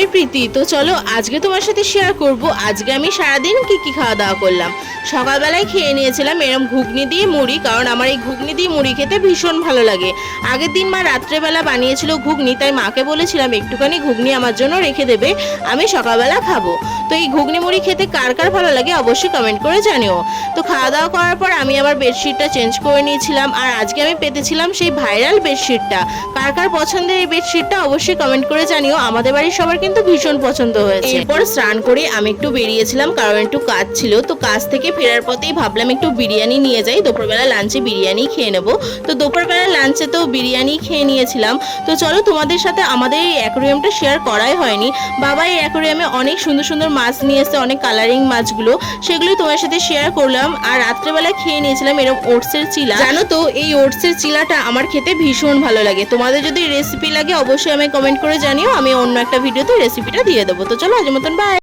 আমি প্রীতি। তো চলো আজকে তোমার সাথে শেয়ার করব আজকে আমি সারাদিন কি খাওয়া দাওয়া করলাম। সকালবেলায় খেয়ে নিয়েছিলাম এরম ঘুগনি দিয়ে মুড়ি, কারণ আমার এই ঘুগনি দিয়ে মুড়ি খেতে ভীষণ ভালো লাগে। আগের দিন মা রাত্রেবেলা বানিয়েছিল ঘুগনি, তাই মাকে বলেছিলাম একটুখানি ঘুগনি আমার জন্য রেখে দেবে, আমি সকালবেলা খাবো। তো এই ঘুগনি মুড়ি খেতে কার কার ভালো লাগে অবশ্যই কমেন্ট করে জানিও। তো খাওয়া দাওয়া করার পর আমি আবার বেডশিটটা চেঞ্জ করে নিয়েছিলাম, আর আজকে আমি পেতেছিলাম সেই ভাইরাল বেডশিটটা। কার কার পছন্দের এই বেডশিটটা অবশ্যই কমেন্ট করে জানিও। আমাদের বাড়ির সবার কিন্তু ভীষণ পছন্দ হয়েছে। এরপর স্নান করে আমি একটু বেরিয়েছিলাম, কারণ একটু কাজ ছিল। তো কাজ থেকে ফেরার পথেই ভাবলাম একটু বিরিয়ানি নিয়ে যাই, দুপুরবেলা লাঞ্চে বিরিয়ানি খেয়ে নেবো। তো দুপুরবেলা লাঞ্চে তো বিরিয়ানি খেয়ে নিয়েছিলাম। তো চলো তোমাদের সাথে আমাদের এই অ্যাকোরিয়ামটা শেয়ার করাই হয়নি। বাবা এই অ্যাকোরিয়ামে অনেক সুন্দর সুন্দর মাছ নিয়ে এসেছে, অনেক কালারিং মাছগুলো, সেগুলোই তোমার সাথে শেয়ার করলাম। আর রাত্রেবেলা খেয়ে নিয়েছিলাম এরকম ওটসের চিলা। জানো তো এই ওটসের চিলাটা আমার খেতে ভীষণ ভালো লাগে। তোমাদের যদি রেসিপি লাগে অবশ্যই আমি কমেন্ট করে জানিও, আমি অন্য একটা ভিডিওতে রেসিপিটা দিয়ে দেবো। তো চলো আজকের মতন বাই।